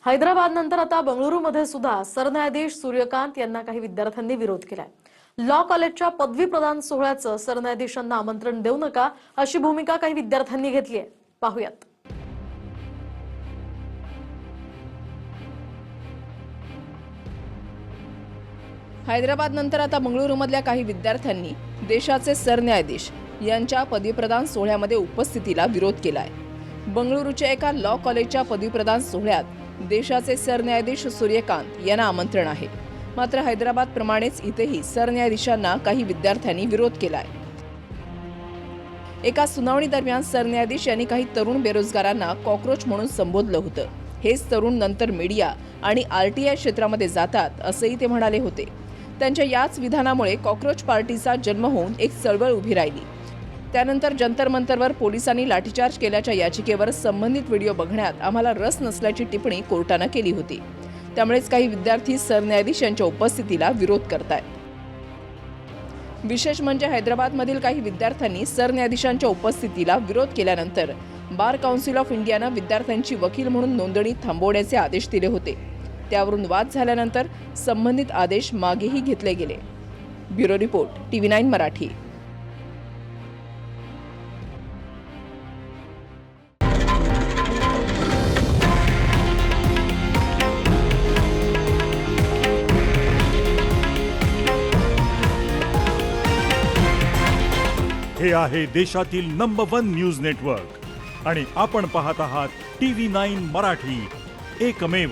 हैदराबादनंतर आता बंगळुरूमध्ये सुद्धा सरन्यायाधीश सूर्यकांत यांना काही विद्यार्थ्यांनी विरोध केलाय। लॉ कॉलेजच्या पदवी प्रदान सोहळ्याचं सरन्यायाधीशांना आमंत्रण देऊ नका अशी भूमिका काही विद्यार्थ्यांनी घेतली आहे। पाहूयात। हैदराबादनंतर आता बंगळुरूमधल्या काही विद्यार्थ्यांनी देशाचे सरन्यायाधीश यांच्या पदवीप्रदान सोहळ्यामध्ये उपस्थितीला विरोध केलाय। बंगळुरूच्या एका लॉ कॉलेजच्या पदवीप्रदान सोहळ्यात देशाचे सरन्यायाधीश सूर्यकांत यांना आमंत्रण आहे। मात्र हैदराबाद प्रमाणेच इथेही सरन्यायाधीशांना काही विद्यार्थ्यांनी विरोध केलाय। एका सुनावणी दरम्यान सरन्यायाधीश यांनी काही तरुण बेरोजगारांना कॉकरोच म्हणून संबोधलं होतं। हेच तरुण नंतर मीडिया आणि आरटीआय क्षेत्रामध्ये जातात असंही ते म्हणाले होते। त्यांच्या याच विधानामुळे कॉकरोच पार्टीचा जन्म होऊन एक चळवळ उभी राहिली। त्यानंतर जंतर मंतरवर पोलिसांनी लाठीचार्ज केल्याच्या याचिकेवर संबंधित व्हिडिओ बघण्यात आम्हाला रस नसल्याची टिप्पणी कोर्टाने केली होती। त्यामुळेच काही विद्यार्थी सरन्यायाधीश यांच्या उपस्थितीला विरोध करतायत। विशेष म्हणजे हैदराबादमधील काही विद्यार्थ्यांनी सरन्यायाधीशांच्या उपस्थितीला विरोध केल्यानंतर बार काउन्सिल ऑफ इंडियाने विद्यार्थ्यांची वकील म्हणून नोंदणी थांबवण्याचे आदेश दिले होते। त्यावरून वाद झाल्यानंतर संबंधित आदेश मागेही घेतले गेले। Bureau report TV9 Marathi. हे आहे देशातील नंबर 1 न्यूज नेटवर्क आणि आपण पाहत आहात TV9 मराठी, एकमेव।